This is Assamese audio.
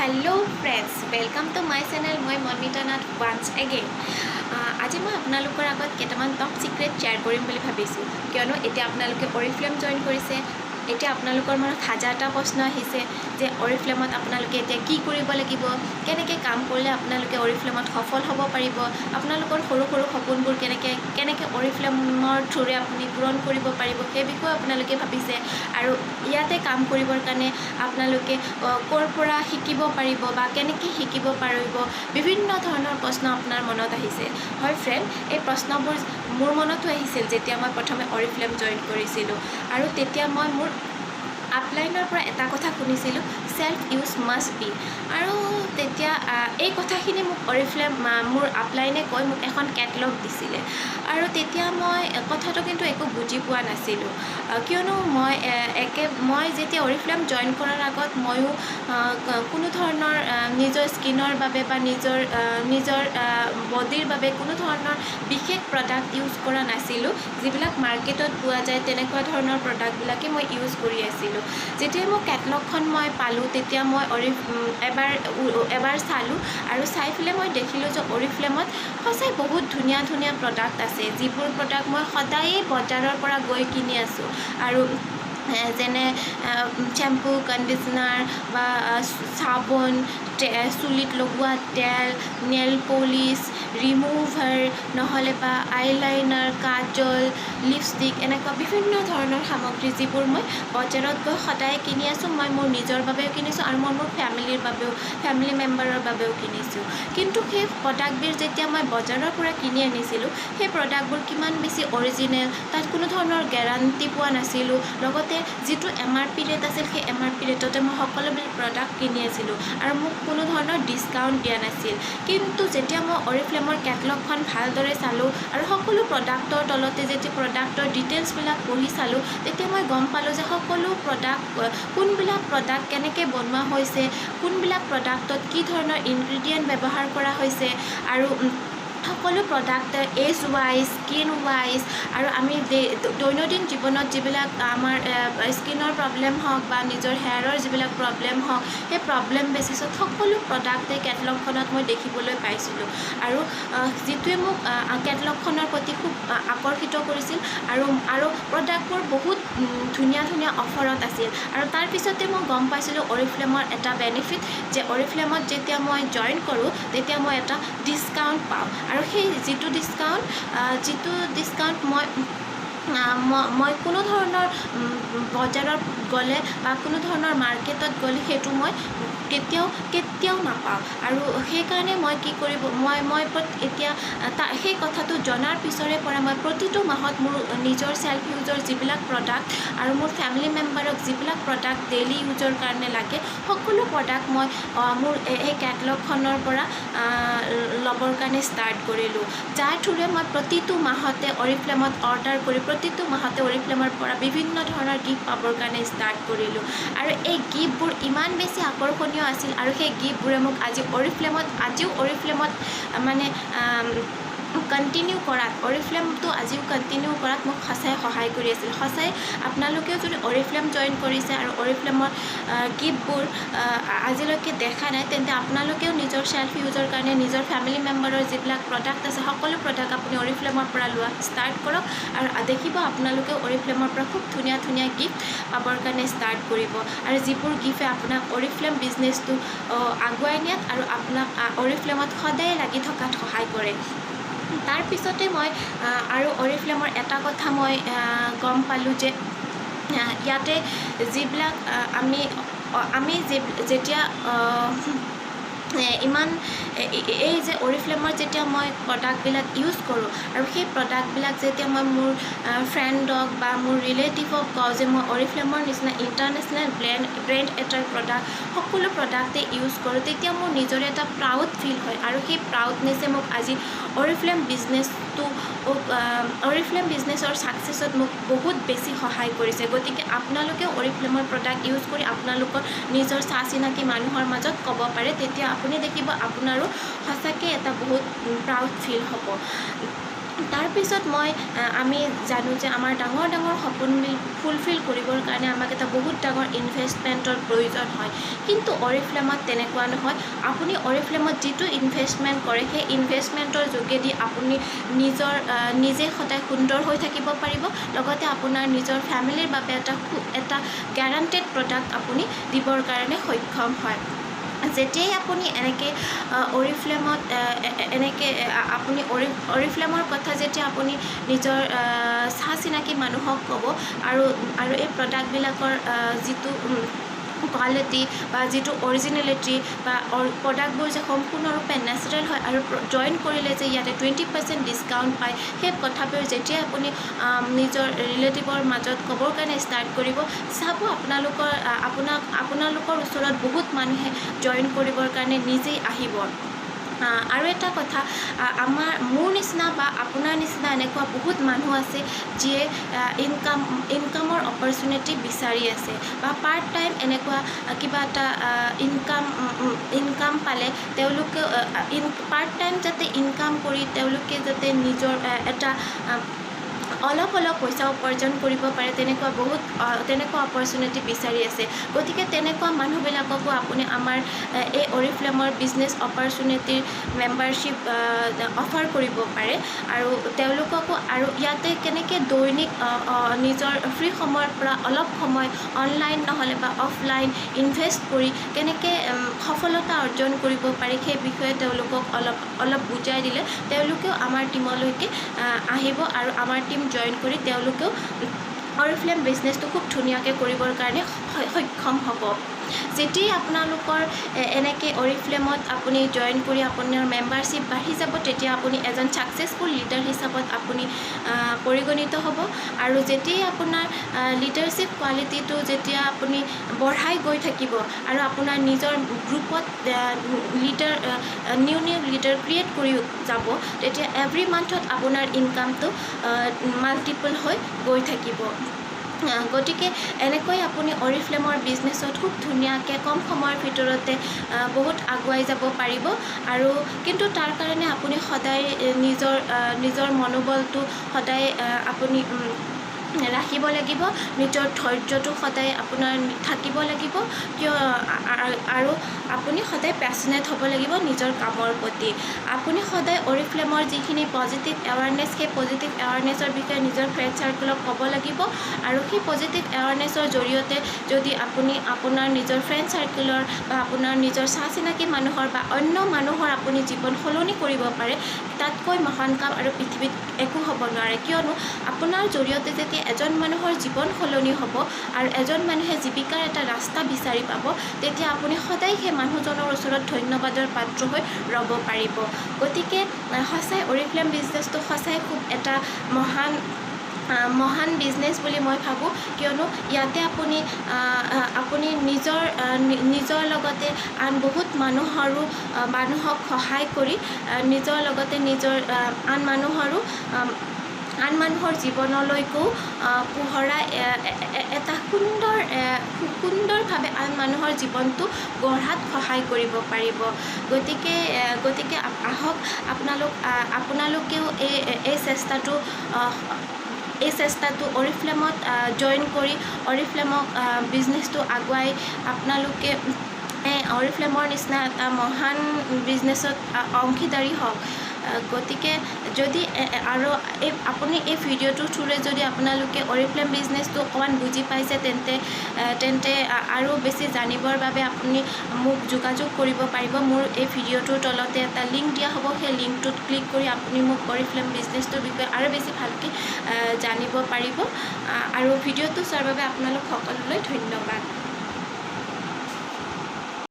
hello friends welcome to my channel मैं मन्मिता नाथ वान्स अगेन आज मैं आपनालोकर आगत केटामान टप सिक्रेट शेयर करिम बुली भाबिছোঁ कियनो एटा आपनालोके ऑरिफ्लेम जॉइन करिছে এতিয়া আপোনালোকৰ মনত হাজাৰটা প্ৰশ্ন আহিছে যে অৰিফ্লেমত আপোনালোকে এতিয়া কি কৰিব লাগিব কেনেকৈ কাম কৰিলে আপোনালোকে অৰিফ্লেমত সফল হ'ব পাৰিব আপোনালোকৰ সৰু সৰু সপোনবোৰ কেনেকৈ অৰিফ্লেমৰ থ্ৰুৰে আপুনি পূৰণ কৰিব পাৰিব সেই বিষয়ে আপোনালোকে ভাবিছে আৰু ইয়াতে কাম কৰিবৰ কাৰণে আপোনালোকে ক'ৰ পৰা শিকিব পাৰিব বা কেনেকৈ শিকিব পাৰিব বিভিন্ন ধৰণৰ প্ৰশ্ন আপোনাৰ মনত আহিছে হয় ফ্ৰেণ্ড এই প্ৰশ্নবোৰ মোৰ মনতো আহিছিল যেতিয়া মই প্ৰথমে অৰিফ্লেম জইন কৰিছিলোঁ আৰু তেতিয়া মই মোৰ আপলাইনৰ পৰা এটা কথা শুনিছিলোঁ সেলফ ইউজ মাষ্ট বি আৰু তেতিয়া এই কথাখিনি মোক অৰিফ্লেম মোৰ আপলাইনে কৈ মোক এখন কেটলগ দিছিলে আৰু তেতিয়া মই কথাটো কিন্তু একো বুজি পোৱা নাছিলোঁ কিয়নো মই যেতিয়া অৰিফ্লেম জইন কৰাৰ আগত ময়ো কোনো ধৰণৰ নিজৰ স্কিনৰ বাবে বা নিজৰ বডিৰ বাবে কোনো ধৰণৰ বিশেষ প্ৰডাক্ট ইউজ কৰা নাছিলোঁ যিবিলাক মাৰ্কেটত পোৱা যায় তেনেকুৱা ধৰণৰ প্ৰডাক্টবিলাকে মই ইউজ কৰি আছিলোঁ যেতিয়া মই কেটলগখন মই পালোঁ তেতিয়া মই এবাৰ চালোঁ আৰু চাই পেলাই মই দেখিলোঁ যে অৰিফ্লেমত সঁচাই বহুত ধুনীয়া ধুনীয়া প্ৰডাক্ট আছে যিবোৰ প্ৰডাক্ট মই সদায়েই বজাৰৰ পৰা গৈ কিনি আছোঁ আৰু যেনে শ্যাম্পু কণ্ডিচনাৰ বা চাবোন চুলিত লগোৱা তেল নেল পলিচ ৰিমুভাৰ নহ'লে বা আইলাইনাৰ কাজল লিপষ্টিক এনেকুৱা বিভিন্ন ধৰণৰ সামগ্ৰী যিবোৰ মই বজাৰত গৈ সদায় কিনি আছোঁ মই মোৰ নিজৰ বাবেও কিনিছোঁ আৰু মই মোৰ ফেমিলি মেম্বাৰৰ বাবেও কিনিছোঁ কিন্তু সেই প্ৰডাক্টবোৰ যেতিয়া মই বজাৰৰ পৰা কিনি আনিছিলোঁ সেই প্ৰডাক্টবোৰ কিমান বেছি অৰিজিনেল তাত কোনো ধৰণৰ গেৰাণ্টি পোৱা নাছিলোঁ লগতে যিটো MRP ৰেট আছিল সেই MRP ৰেটতে মই সকলোবোৰ প্ৰডাক্ট কিনি আছিলোঁ আৰু মোক কোনো ধৰণৰ ডিছকাউণ্ট দিয়া নাছিল কিন্তু যেতিয়া মই অৰিফ্লেমৰ কেটলগখন ভালদৰে চালোঁ আৰু সকলো প্ৰডাক্টৰ তলতে যেতিয়া প্ৰডাক্টৰ ডিটেইলছবিলাক পঢ়ি চালোঁ তেতিয়া মই গম পালোঁ যে সকলো কোনবিলাক প্ৰডাক্ট কেনেকৈ বনোৱা হৈছে কোনবিলাক প্ৰডাক্টত কি ধৰণৰ ইনগ্ৰিডিয়েণ্ট ব্যৱহাৰ কৰা হৈছে আৰু সকলো product age wise skin wise আৰু আমি দৈনন্দিন জীৱনত যিবিলাক আমাৰ স্কিনৰ প্ৰব্লেম হওক বা নিজৰ হেয়াৰৰ যিবিলাক প্ৰব্লেম হওক সেই প্ৰব্লেম বেচিছত সকলো প্ৰডাক্টে কেটলগখনত মই দেখিবলৈ পাইছিলোঁ আৰু যিটোৱে মোক কেটলগখনৰ প্ৰতি খুব আকৰ্ষিত কৰিছিল আৰু প্ৰডাক্টবোৰ বহুত ধুনীয়া ধুনীয়া অফাৰত আছিল আৰু তাৰপিছতে মই গম পাইছিলোঁ অৰিফ্লেমৰ এটা বেনিফিট যে অৰিফ্লেমত যেতিয়া মই জইন কৰোঁ তেতিয়া মই এটা ডিছকাউণ্ট পাওঁ আৰু সেই যিটো ডিছকাউণ্ট মই কোনো ধৰণৰ বজাৰত গ'লে বা কোনো ধৰণৰ মাৰ্কেটত গ'লে সেইটো মই কেতিয়াও নাপাওঁ আৰু সেইকাৰণে মই কি কৰিব মই এতিয়া সেই কথাটো জনাৰ পিছৰে পৰা মই প্ৰতিটো মাহত মোৰ নিজৰ সেলফ ইউজৰ যিবিলাক প্ৰডাক্ট আৰু মোৰ ফেমিলি মেম্বাৰক যিবিলাক প্ৰডাক্ট ডেইলি ইউজৰ কাৰণে লাগে সকলো প্ৰডাক্ট মই মোৰ এই কেটলগখনৰ পৰা ল'বৰ কাৰণে ষ্টাৰ্ট কৰিলোঁ যাৰ থ্ৰুৰে মই প্ৰতিটো মাহতে অৰিফ্লেমত অৰ্ডাৰ কৰি প্ৰতিটো মাহতে অৰিফ্লেমৰ পৰা বিভিন্ন ধৰণৰ গিফ্ট পাবৰ কাৰণে ষ্টাৰ্ট কৰিলোঁ আৰু এই গিফ্টবোৰ ইমান বেছি আকৰ্ষণীয় আছিল আৰু সেই গিফ্টবোৰে মোক আজিও অৰিফ্লেমত মানে অৰিফ্লেমটো আজিও কণ্টিনিউ কৰাত মোক সঁচাই সহায় কৰি আছিল সঁচাই আপোনালোকেও যদি অৰিফ্লেম জইন কৰিছে আৰু অৰিফ্লেমৰ গিফ্টবোৰ আজিলৈকে দেখা নাই তেন্তে আপোনালোকেও নিজৰ সেলফ ইউজৰ কাৰণে নিজৰ ফেমিলি মেম্বাৰৰ যিবিলাক প্ৰডাক্ট আছে সকলো প্ৰডাক্ট আপুনি অৰিফ্লেমৰ পৰা লোৱা ষ্টাৰ্ট কৰক আৰু দেখিব আপোনালোকেও অৰিফ্লেমৰ পৰা খুব ধুনীয়া ধুনীয়া গিফ্ট পাবৰ কাৰণে ষ্টাৰ্ট কৰিব আৰু যিবোৰ গিফ্টে আপোনাক অৰিফ্লেম বিজনেছটো আগুৱাই নিয়াত আৰু আপোনাক অৰিফ্লেমত সদায় লাগি থকাত সহায় কৰে তাৰপিছতে মই আৰু অৰিফ্লেমৰ এটা কথা মই গম পালোঁ যে ইয়াতে যিবিলাক আমি যেতিয়া এই যে অৰিফ্লেমৰ যেতিয়া মই প্ৰডাক্টবিলাক ইউজ কৰোঁ আৰু সেই প্ৰডাক্টবিলাক যেতিয়া মই মোৰ ফ্ৰেণ্ডক বা মোৰ ৰিলেটিভক কওঁ যে মই অৰিফ্লেমৰ নিচিনা ইণ্টাৰনেশ্যনেল ব্ৰেণ্ড এটাৰ প্ৰডাক্ট সকলো প্ৰডাক্টে ইউজ কৰোঁ তেতিয়া মোৰ নিজৰে এটা প্ৰাউড ফিল হয় আৰু সেই প্ৰাউডনেছে মোক আজি অৰিফ্লেম বিজনেছৰ ছাকচেছত মোক বহুত বেছি সহায় কৰিছে গতিকে আপোনালোকেও অৰিফ্লেমৰ প্ৰডাক্ট ইউজ কৰি আপোনালোকৰ নিজৰ চিনাকি মানুহৰ মাজত ক'ব পাৰে তেতিয়া আপুনি দেখিব আপোনাৰো সঁচাকৈ এটা বহুত প্ৰাউড ফিল হ'ব তাৰপিছত আমি জানো যে আমাৰ ডাঙৰ ডাঙৰ সপোন ফুলফিল কৰিবৰ কাৰণে আমাক এটা বহুত ডাঙৰ ইনভেষ্টমেণ্টৰ প্ৰয়োজন হয় কিন্তু অৰিফ্লেমত তেনেকুৱা নহয় আপুনি অৰিফ্লেমত যিটো ইনভেষ্টমেণ্ট কৰে সেই ইনভেষ্টমেণ্টৰ যোগেদি আপুনি নিজে সদায় সুন্দৰ হৈ থাকিব পাৰিব লগতে আপোনাৰ নিজৰ ফেমিলিৰ বাবে এটা গেৰাণ্টেড প্ৰডাক্ট আপুনি দিবৰ কাৰণে সক্ষম হয় যেতিয়াই আপুনি এনেকৈ অৰিফ্লেমত আপুনি অৰিফ্লেমৰ কথা যেতিয়া আপুনি নিজৰ চিনাকি মানুহক ক'ব আৰু এই প্ৰডাক্টবিলাকৰ যিটো কোৱালিটি বা যিটো অৰিজিনেলিটি বা প্ৰডাক্টবোৰ যে সম্পূৰ্ণৰূপে নেচাৰেল হয় আৰু জইন কৰিলে যে ইয়াতে 20% ডিছকাউণ্ট পায় সেই কথাবোৰ যেতিয়া আপুনি নিজৰ ৰিলেটিভৰ মাজত ক'বৰ কাৰণে ষ্টাৰ্ট কৰিব চাব আপোনালোকৰ ওচৰত বহুত মানুহে জইন কৰিবৰ কাৰণে নিজেই আহিব আৰু এটা কথা মোৰ নিচিনা বা আপোনাৰ নিচিনা এনেকুৱা বহুত মানুহ আছে যিয়ে ইনকামৰ অপৰচুনিটি বিচাৰি আছে বা পাৰ্ট টাইম এনেকুৱা কিবা এটা ইনকাম পালে তেওঁলোকে পাৰ্ট টাইম যাতে ইনকাম কৰি তেওঁলোকে যাতে নিজৰ এটা অলপ পইচা উপাৰ্জন কৰিব পাৰে তেনেকুৱা অপৰচুনিটি বিচাৰি আছে গতিকে তেনেকুৱা মানুহবিলাককো আপুনি আমাৰ এই অৰিফ্লেমৰ বিজনেছ অপৰচুনিটিৰ মেম্বাৰশ্বিপ অফাৰ কৰিব পাৰে আৰু তেওঁলোককো আৰু ইয়াতে কেনেকৈ দৈনিক নিজৰ ফ্ৰী সময়ৰ পৰা অলপ সময় অনলাইন নহ'লে বা অফলাইন ইনভেষ্ট কৰি কেনেকৈ সফলতা অৰ্জন কৰিব পাৰি সেই বিষয়ে তেওঁলোকক অলপ বুজাই দিলে তেওঁলোকেও আমাৰ টীমলৈকে আহিব আৰু আমাৰ টীম জইন কৰি তেওঁলোকেও অৰিফ্লেম বিজনেছটো খুব ধুনীয়াকৈ কৰিবৰ কাৰণে সক্ষম হ'ব যেতিয়াই আপোনালোকৰ এনেকৈ অৰিফ্লেমত আপুনি জইন কৰি আপোনাৰ মেম্বাৰশ্বিপ বাঢ়ি যাব তেতিয়া আপুনি এজন ছাকচেছফুল লিডাৰ হিচাপত আপুনি পৰিগণিত হ'ব আৰু যেতিয়াই আপোনাৰ লিডাৰশ্বিপ কোৱালিটিটো যেতিয়া আপুনি বঢ়াই গৈ থাকিব আৰু আপোনাৰ নিজৰ গ্ৰুপত নিউ লিডাৰ ক্ৰিয়েট কৰি যাব তেতিয়া এভৰি মান্থত আপোনাৰ ইনকামটো মাল্টিপল হৈ গৈ থাকিব গতিকে এনেকৈ আপুনি অৰিফ্লেমৰ বিজনেছত খুব ধুনীয়াকৈ কম সময়ৰ ভিতৰতে বহুত আগুৱাই যাব পাৰিব আৰু কিন্তু তাৰ কাৰণে আপুনি সদায় নিজৰ মনোবলটো সদায় আপুনি ৰাখিব লাগিব নিজৰ ধৈৰ্যটো সদায় আপোনাৰ থাকিব লাগিব কিয় আৰু আপুনি সদায় পেচনেট হ'ব লাগিব নিজৰ কামৰ প্ৰতি আপুনি সদায় অৰিফ্লেমৰ যিখিনি পজিটিভ এৱাৰনেছ সেই পজিটিভ এৱাৰনেছৰ বিষয়ে নিজৰ ফ্ৰেণ্ড চাৰ্কেলক ক'ব লাগিব আৰু সেই পজিটিভ এৱাৰনেছৰ জৰিয়তে যদি আপুনি আপোনাৰ নিজৰ ফ্ৰেণ্ড চাৰ্কেলৰ বা আপোনাৰ নিজৰ চিনাকি মানুহৰ বা অন্য মানুহৰ আপুনি জীৱন সলনি কৰিব পাৰে তাতকৈ মহান কাম আৰু পৃথিৱীত একো হ'ব নোৱাৰে কিয়নো আপোনাৰ জৰিয়তে যেতিয়া এজন মানুহৰ জীৱন সলনি হ'ব আৰু এজন মানুহে জীৱিকাৰ এটা ৰাস্তা বিচাৰি পাব তেতিয়া আপুনি সদায় সেই মানুহজনৰ ওচৰত ধন্যবাদৰ পাত্ৰ হৈ ৰ'ব পাৰিব গতিকে সঁচাই অৰিফ্লেম বিজনেছটো সঁচাই খুব এটা মহান বিজনেছ বুলি মই ভাবোঁ কিয়নো ইয়াতে আপুনি নিজৰ লগতে আন বহুত মানুহক সহায় কৰি নিজৰ লগতে আন মানুহৰ জীৱনলৈকো পোহৰাই এটা সুন্দৰভাৱে আন মানুহৰ জীৱনটো গঢ়াত সহায় কৰিব পাৰিব গতিকে আহক আপোনালোকেও এই চেষ্টাটো অৰিফ্লেমত জইন কৰি অৰিফ্লেমক বিজনেছটো আগুৱাই আপোনালোকে অৰিফ্লেমৰ নিচিনা এটা মহান বিজনেছত অংশীদাৰী হওক গতিকে যদি আৰু আপুনি এই ভিডিঅ'টোৰ থ্ৰুৰে যদি আপোনালোকে অৰিফ্লেম বিজনেছটো অকণমান বুজি পাইছে তেন্তে আৰু বেছি জানিবৰ বাবে আপুনি মোক যোগাযোগ কৰিব পাৰিব মোৰ এই ভিডিঅ'টোৰ তলতে এটা লিংক দিয়া হ'ব সেই লিংকটোত ক্লিক কৰি আপুনি মোক অৰিফ্লেম বিজনেছটোৰ বিষয়ে আৰু বেছি ভালকৈ জানিব পাৰিব আৰু ভিডিঅ'টো চোৱাৰ বাবে আপোনালোক সকলোলৈ ধন্যবাদ